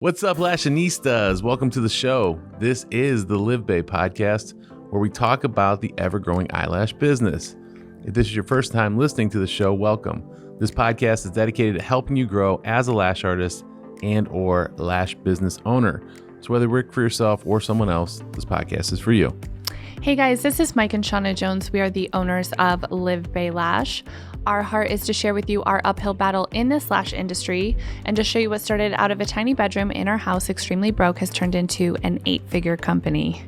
What's up, Lashinistas? Welcome to the show. This is the LivBay podcast, where we talk about the ever-growing eyelash business. If this is your first time listening to the show, welcome. This podcast is dedicated to helping you grow as a lash artist and or lash business owner. So whether you work for yourself or someone else, this podcast is for you. Hey guys, this is Mike and Shauna Jones. We are the owners of LivBay Lash. Our heart is to share with you our uphill battle in this lash industry and to show you what started out of a tiny bedroom in our house, extremely broke, has turned into an 8-figure company.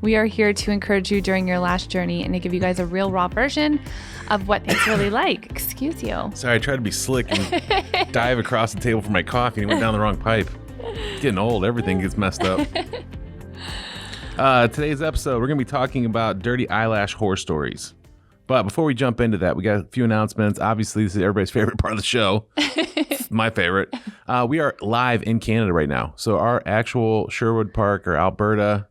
We are here to encourage you during your lash journey and to give you guys a real raw version of what things really like. Excuse you. Sorry, I tried to be slick and dive across the table for my coffee and he went down the wrong pipe. Getting old, everything gets messed up. Today's episode, we're going to be talking about dirty eyelash horror stories. But before we jump into that, we got a few announcements. Obviously, this is everybody's favorite part of the show. It's my favorite. We are live in Canada right now. So our actual Sherwood Park or Alberta,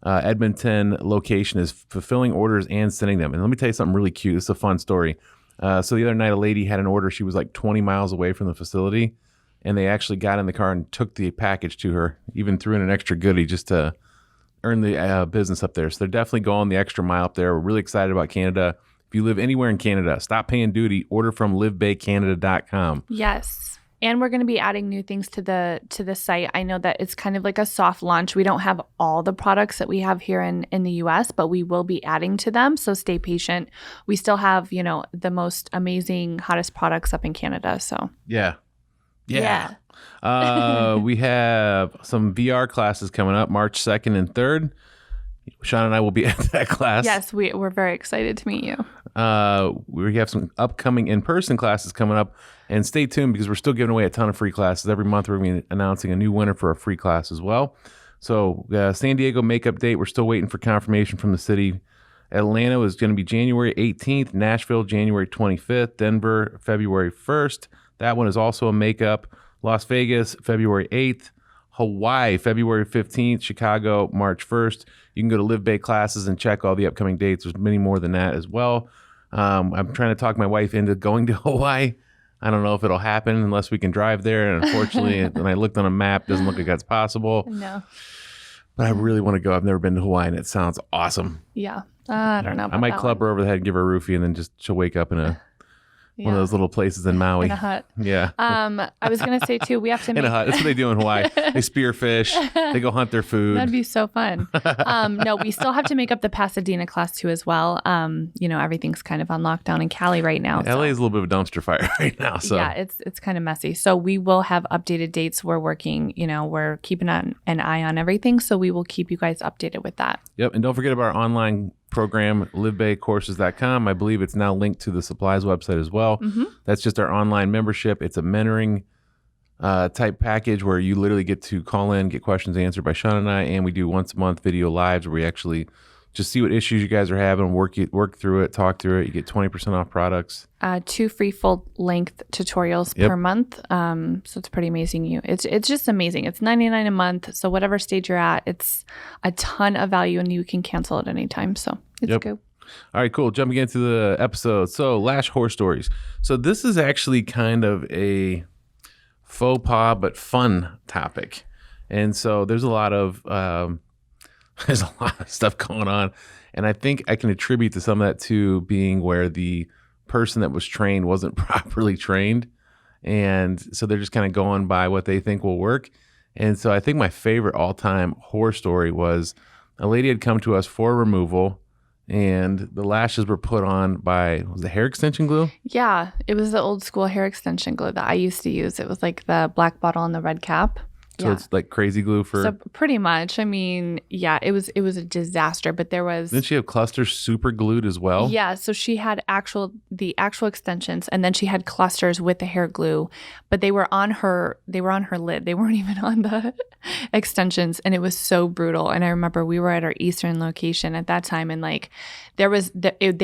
Edmonton location is fulfilling orders and sending them. And let me tell you something really cute. This is a fun story. So the other night, a lady had an order. She was like 20 miles away from the facility. And they actually got in the car and took the package to her, even threw in an extra goodie just to earn the business up there. So they're definitely going the extra mile up there. We're really excited about Canada. If you live anywhere in Canada, stop paying duty. Order from LivBayCanada.com. Yes. And we're going to be adding new things to the site. I know that it's kind of like a soft launch. We don't have all the products that we have here in the US, but we will be adding to them. So stay patient. We still have, the most amazing, hottest products up in Canada. So Yeah. We have some VR classes coming up March 2nd and 3rd. Shauna and I will be at that class. Yes, we're very excited to meet you. We have some upcoming in-person classes coming up. And stay tuned because we're still giving away a ton of free classes. Every month we're going to be announcing a new winner for a free class as well. So San Diego makeup date, we're still waiting for confirmation from the city. Atlanta is going to be January 18th. Nashville, January 25th. Denver, February 1st. That one is also a makeup. Las Vegas, February 8th. Hawaii, February 15th. Chicago, March 1st. You can go to LivBay classes and check all the upcoming dates. There's many more than that as well. I'm trying to talk my wife into going to Hawaii. I don't know if it'll happen unless we can drive there. And unfortunately, when I looked on a map, it doesn't look like that's possible. No. But I really want to go. I've never been to Hawaii, and it sounds awesome. Yeah. I don't know about I might that club one. her over the head and give her a roofie, and then just she'll wake up in one of those little places in Maui. In a hut. Yeah. I was going to say, too, we have to In a hut. That's what they do in Hawaii. They spearfish. They go hunt their food. That'd be so fun. No, we still have to make up the Pasadena class, too, as well. Everything's kind of on lockdown in Cali right now. LA is a little bit of a dumpster fire right now. So yeah, it's kind of messy. So we will have updated dates. We're working, we're keeping an eye on everything. So we will keep you guys updated with that. Yep. And don't forget about our online program, LivBayCourses.com. I believe it's now linked to the supplies website as well. Mm-hmm. That's just our online membership. It's a mentoring type package where you literally get to call in, get questions answered by Shauna and I, and we do once a month video lives where we actually just see what issues you guys are having, work through it, talk through it. You get 20% off products. 2 free full-length tutorials per month. So it's pretty amazing. It's just amazing. It's $99 a month. So whatever stage you're at, it's a ton of value, and you can cancel at any time. So it's good. All right, cool. Jumping into the episode. So lash horror stories. So this is actually kind of a faux pas but fun topic, and so there's a lot of stuff going on, and I think I can attribute to some of that to being where the person that was trained wasn't properly trained, and so they're just kind of going by what they think will work. And so I think my favorite all-time horror story was a lady had come to us for removal, and the lashes were put on by, was it hair extension glue? Yeah, it was the old school hair extension glue that I used to use. It was like the black bottle and the red cap. So it's like crazy glue for... So pretty much. I mean, yeah, it was a disaster, but there was... Didn't she have clusters super glued as well? Yeah, so she had the actual extensions, and then she had clusters with the hair glue, but they were on her lid. They weren't even on the extensions, and it was so brutal. And I remember we were at our Eastern location at that time, and like they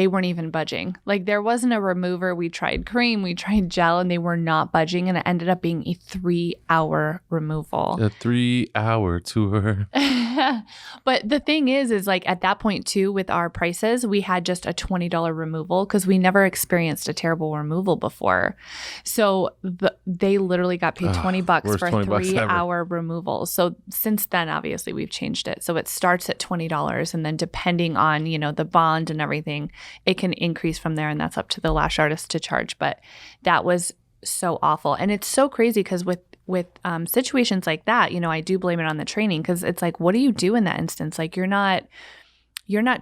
weren't even budging. Like there wasn't a remover. We tried cream, we tried gel, and they were not budging, and it ended up being a 3-hour removal. A 3-hour tour. But the thing is like at that point too, with our prices, we had just a $20 removal because we never experienced a terrible removal before. So they literally got paid $20 for a 3-hour removal. So since then, obviously we've changed it. So it starts at $20, and then depending on, the bond and everything, it can increase from there, and that's up to the lash artist to charge. But that was so awful. And it's so crazy because with situations like that, I do blame it on the training, because it's like, what do you do in that instance? Like you're not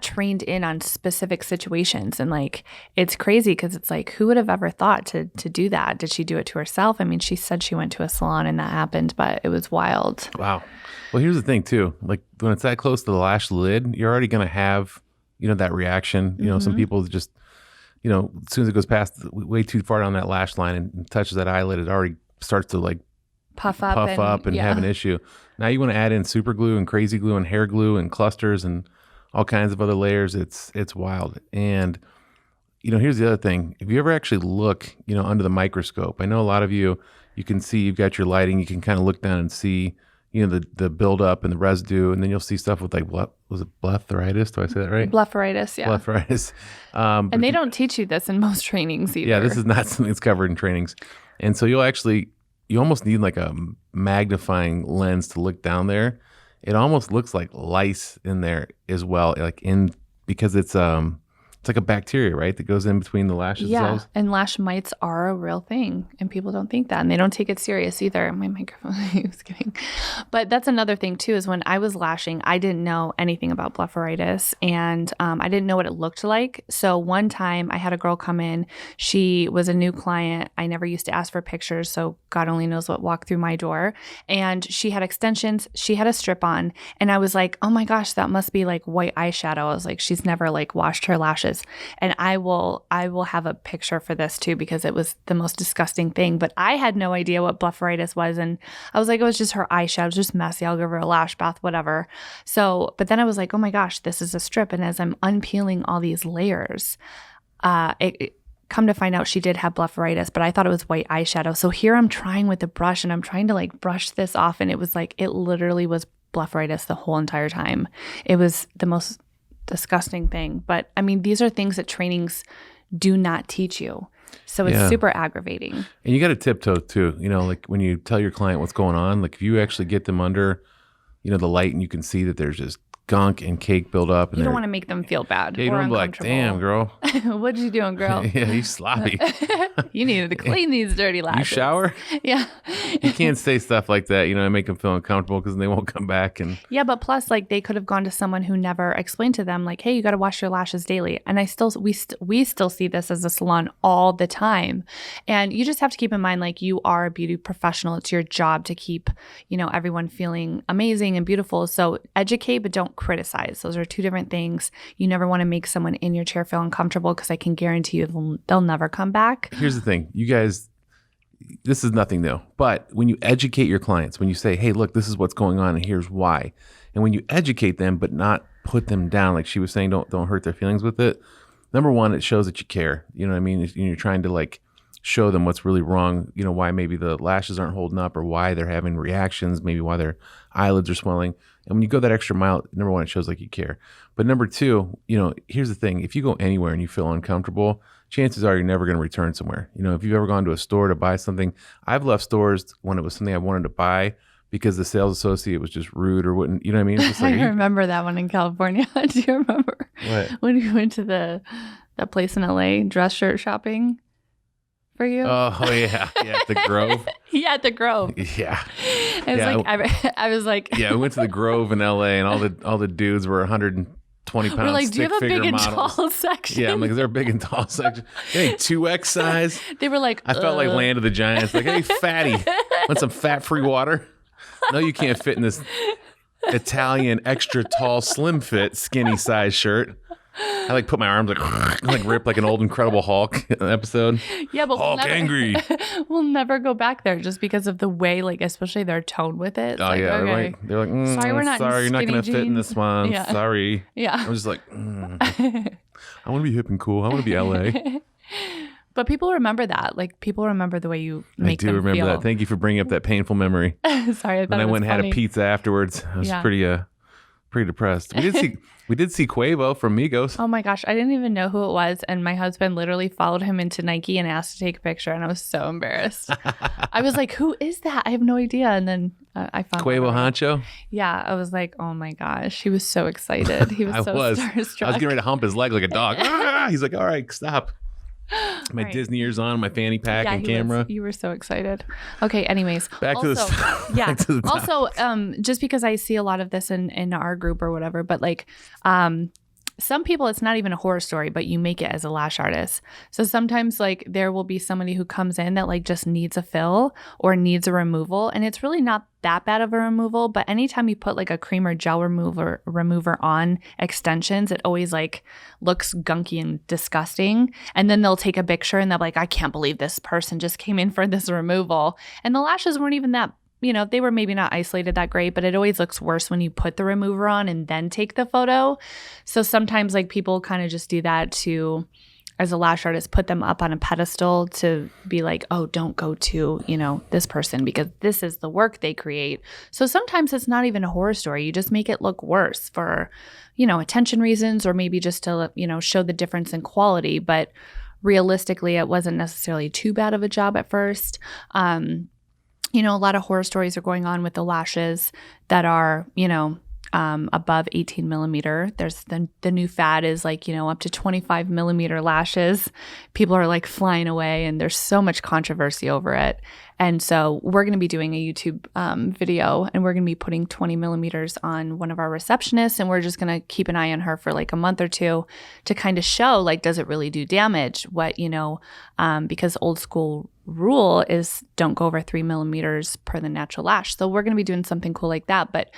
trained in on specific situations. And like, it's crazy because it's like, who would have ever thought to do that? Did she do it to herself? I mean, she said she went to a salon and that happened, but it was wild. Wow. Well, here's the thing too. Like when it's that close to the lash lid, you're already going to have, that reaction. Some people just, as soon as it goes past way too far down that lash line and touches that eyelid, it already starts to like puff up and have an issue. Now you want to add in super glue and crazy glue and hair glue and clusters and all kinds of other layers. It's wild. And here's the other thing. If you ever actually look, under the microscope, I know a lot of you can see, you've got your lighting, you can kind of look down and see, the buildup and the residue, and then you'll see stuff with like, was it blepharitis? Do I say that right? Blepharitis, yeah. Blepharitis. And they don't teach you this in most trainings either. Yeah, this is not something that's covered in trainings. And so you almost need like a magnifying lens to look down there. It almost looks like lice in there as well, because it's like a bacteria, right, that goes in between the lashes. Yeah, and lash mites are a real thing, and people don't think that, and they don't take it serious either. My microphone, I was kidding. But that's another thing too, is when I was lashing, I didn't know anything about blepharitis, and I didn't know what it looked like. So one time I had a girl come in. She was a new client. I never used to ask for pictures, so God only knows what walked through my door. And she had extensions. She had a strip on, and I was like, oh my gosh, that must be like white eyeshadow. I was like, she's never like washed her lashes. And I will have a picture for this too, because it was the most disgusting thing. But I had no idea what blepharitis was. And I was like, it was just her eyeshadow. It was just messy. I'll give her a lash bath, whatever. So, but then I was like, oh my gosh, this is a strip. And as I'm unpeeling all these layers, come to find out she did have blepharitis, but I thought it was white eyeshadow. So here I'm trying with the brush, and I'm trying to like brush this off. And it was like, it literally was blepharitis the whole entire time. It was the most disgusting thing. But I mean, these are things that trainings do not teach you. So it's super aggravating. And you got to tiptoe too. Like when you tell your client what's going on, like if you actually get them under, the light, and you can see that there's just gunk and cake build up. And you don't want to make them feel bad. Yeah, you don't want to be like, damn, girl. What'd you doing, girl? Yeah, you sloppy. You needed to clean these dirty lashes. You shower? Yeah. You can't say stuff like that, and make them feel uncomfortable, because they won't come back. And yeah, but plus, like, they could have gone to someone who never explained to them, like, hey, you got to wash your lashes daily. And we still see this as a salon all the time. And you just have to keep in mind, like, you are a beauty professional. It's your job to keep, everyone feeling amazing and beautiful. So educate, but don't criticize. Those are two different things. You never want to make someone in your chair feel uncomfortable, because I can guarantee you they'll never come back. Here's the thing, you guys, this is nothing new, but when you educate your clients, when you say, hey, look, this is what's going on and here's why, and when you educate them but not put them down, like she was saying, don't hurt their feelings with it. Number one, it shows that you care. You know what I mean? You're trying to like show them what's really wrong, why maybe the lashes aren't holding up, or why they're having reactions, maybe why their eyelids are swelling. And when you go that extra mile, number one, it shows like you care. But number two, here's the thing. If you go anywhere and you feel uncomfortable, chances are you're never going to return somewhere. If you've ever gone to a store to buy something, I've left stores when it was something I wanted to buy because the sales associate was just rude or wouldn't, you know what I mean? It's just like, I remember that one in California. Do you remember? What? When we went to that place in LA, dress shirt shopping for you? Oh, yeah. Yeah, at the Grove. Yeah, at the Grove. Yeah. I was like. Yeah, we went to the Grove in LA, and all the dudes were 120 pounds. We're like, do you have a big and models. tall section? Yeah, I'm like, is there a big and tall section? Hey, 2X size. They were like, I felt like Land of the Giants. Like, hey, fatty, want some fat-free water? No, you can't fit in this Italian extra tall, slim fit, skinny size shirt. I like put my arms like rip like an old Incredible Hulk episode. Yeah, but Hulk angry. We'll never go back there just because of the way, like, especially their tone with it. It's oh like, yeah, okay. they're like, sorry, we're not. Sorry, you're not gonna fit in this one. Yeah. Sorry. Yeah. I'm just like, I want to be hip and cool. I want to be LA. But people remember that. Like, people remember the way you make them feel. I do remember that. Thank you for bringing up that painful memory. Sorry, I thought and I it was went and funny. had a pizza afterwards. It was pretty depressed. We did see Quavo from Migos. Oh my gosh, I didn't even know who it was, and my husband literally followed him into Nike and asked to take a picture, and I was so embarrassed. I was like, "Who is that? I have no idea." And then I found Quavo Honcho. Yeah, I was like, "Oh my gosh," he was so excited. He was starstruck. I was getting ready to hump his leg like a dog. He's like, "All right, stop." My Disney ears on, my fanny pack and camera. You were so excited. Okay, anyways. Back to the Also, just because I see a lot of this in our group or whatever, but like some people, it's not even a horror story, but you make it as a lash artist. So sometimes like there will be somebody who comes in that like just needs a fill or needs a removal. And it's really not that bad of a removal. But anytime you put like a cream or gel remover on extensions, it always like looks gunky and disgusting. And then they'll take a picture and they're like, I can't believe this person just came in for this removal. And the lashes weren't even that, they were maybe not isolated that great, but it always looks worse when you put the remover on and then take the photo. So sometimes like people kind of just do that to, as a lash artist, put them up on a pedestal to be like, oh, don't go to, this person because this is the work they create. So sometimes it's not even a horror story. You just make it look worse for, attention reasons or maybe just to, show the difference in quality. But realistically, it wasn't necessarily too bad of a job at first. A lot of horror stories are going on with the lashes that are, above 18 millimeter. There's the new fad is like, up to 25 millimeter lashes. People are like flying away and there's so much controversy over it. And so we're going to be doing a YouTube video and we're going to be putting 20 millimeters on one of our receptionists. And we're just going to keep an eye on her for like a month or two to kind of show like, does it really do damage? What, because old school rule is don't go over 3 millimeters per the natural lash. So we're going to be doing something cool like that. But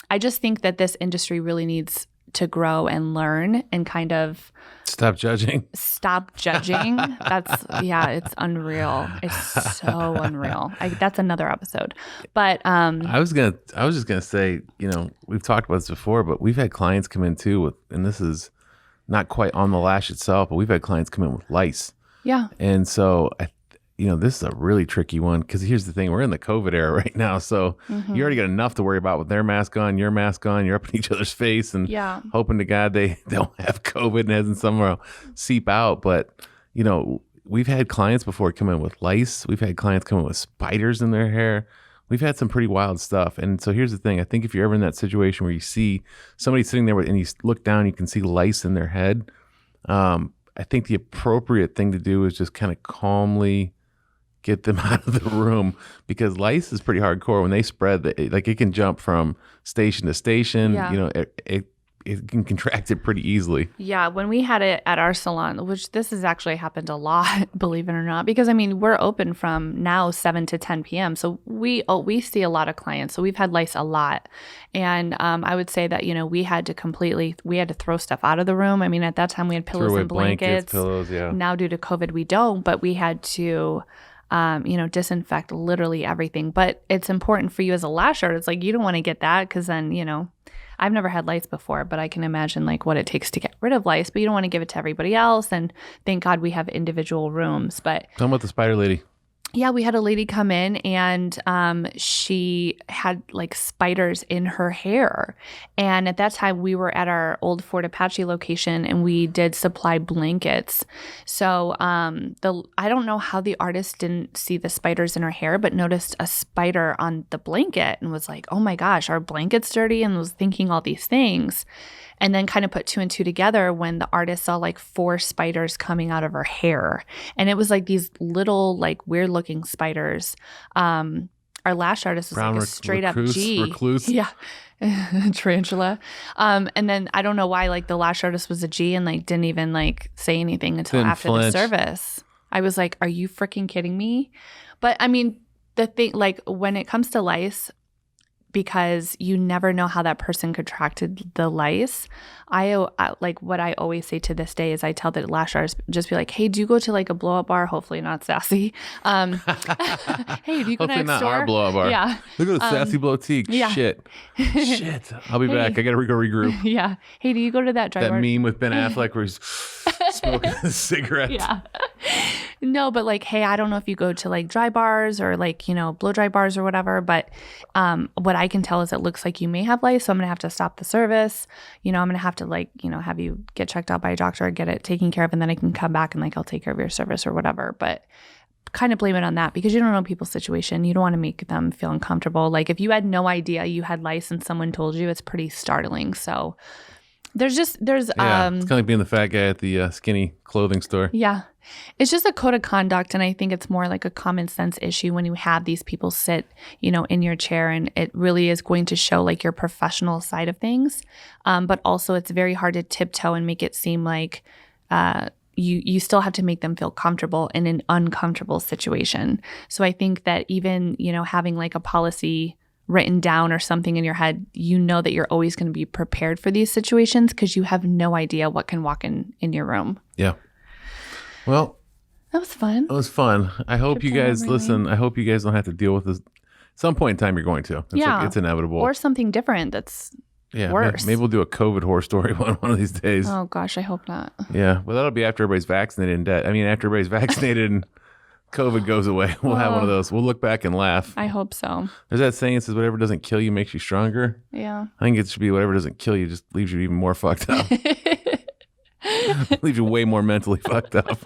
I just think that this industry really needs to grow and learn and kind of stop judging. It's unreal. It's so unreal. That's another episode. But I was just gonna say, we've talked about this before, but we've had clients come in too and this is not quite on the lash itself, but we've had clients come in with lice. Yeah. And so this is a really tricky one because here's the thing. We're in the COVID era right now. So you already got enough to worry about with their mask on, your mask on, you're up in each other's face and hoping to God they don't have COVID and hasn't somehow seep out. But, we've had clients before come in with lice. We've had clients come in with spiders in their hair. We've had some pretty wild stuff. And so here's the thing. I think if you're ever in that situation where you see somebody sitting there and you look down, you can see lice in their head. I think the appropriate thing to do is just kind of calmly get them out of the room because lice is pretty hardcore. When they spread, it can jump from station to station. Yeah. It can contract it pretty easily. Yeah, when we had it at our salon, which this has actually happened a lot, believe it or not, because we're open from now 7 to 10 p.m. So we see a lot of clients. So we've had lice a lot. And I would say that, we had to throw stuff out of the room. At that time we had pillows and blankets. Pillows, yeah. Now due to COVID, we don't, but we had to disinfect literally everything. But it's important for you as a lash artist. Like you don't want to get that because then, I've never had lice before, but I can imagine like what it takes to get rid of lice, but you don't want to give it to everybody else. And thank God we have individual rooms. But tell me about the spider lady. Yeah, we had a lady come in and she had like spiders in her hair. And at that time we were at our old Fort Apache location and we did supply blankets. So I don't know how the artist didn't see the spiders in her hair, but noticed a spider on the blanket and was like, oh my gosh, our blanket's dirty, and was thinking all these things. And then kind of put 2 and 2 together when the artist saw like 4 spiders coming out of her hair. And it was like these little like weird looking spiders. Our lash artist was like a straight up G. Recluse. Yeah. Tarantula. And then I don't know why like the lash artist was a G and like didn't even like say anything until after the service. I was like, are you freaking kidding me? But the thing, like when it comes to lice, because you never know how that person contracted the lice. I like what I always say to this day is I tell the lash artists, just be like, hey, do you go to like a blow up bar? Hopefully not Sassy. Hey, do you go to next door? Our blow up bar. Yeah. Look at the Sassy Boutique. Yeah. Shit. I'll be back. I got to go regroup. Yeah. Hey, do you go to that dry bar? That meme with Ben Affleck where he's smoking a cigarette. Yeah. No, but like, hey, I don't know if you go to like dry bars or like, blow dry bars or whatever, but what I can tell is it looks like you may have lice, so I'm going to have to stop the service. I'm going to have to like, have you get checked out by a doctor, get it taken care of, and then I can come back and like I'll take care of your service or whatever. But kind of blame it on that because you don't know people's situation. You don't want to make them feel uncomfortable. Like if you had no idea you had lice and someone told you, it's pretty startling. So there's it's kind of like being the fat guy at the skinny clothing store. Yeah. It's just a code of conduct, and I think it's more like a common sense issue when you have these people sit, in your chair, and it really is going to show like your professional side of things. But also it's very hard to tiptoe and make it seem like you still have to make them feel comfortable in an uncomfortable situation. So I think that even, having like a policy written down or something in your head, that you're always going to be prepared for these situations because you have no idea what can walk in your room. Yeah. Well, that was fun. It was fun. I hope you guys listen. I hope you guys don't have to deal with this. At some point in time, you're going to. It's inevitable. Or something different that's worse. Maybe we'll do a COVID horror story one of these days. Oh, gosh, I hope not. Yeah. Well, that'll be after everybody's vaccinated and dead. after everybody's vaccinated and COVID goes away. We'll have one of those. We'll look back and laugh. I hope so. There's that saying that says whatever doesn't kill you makes you stronger. Yeah. I think it should be whatever doesn't kill you just leaves you even more fucked up. Leaves you way more mentally fucked up.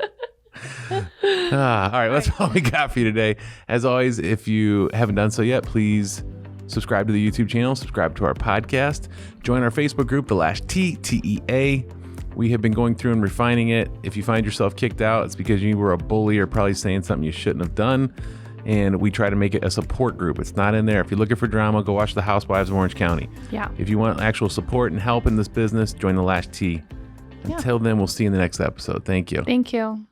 All right, that's all we got for you today. As always, if you haven't done so yet, please subscribe to the YouTube channel, subscribe to our podcast, join our Facebook group, the Lash TEA. We have been going through and refining it. If you find yourself kicked out, it's because you were a bully or probably saying something you shouldn't have done. And we try to make it a support group. It's not in there. If you're looking for drama, go watch The Housewives of Orange County. Yeah. If you want actual support and help in this business, join the Lash T. Until then, we'll see you in the next episode. Thank you. Thank you.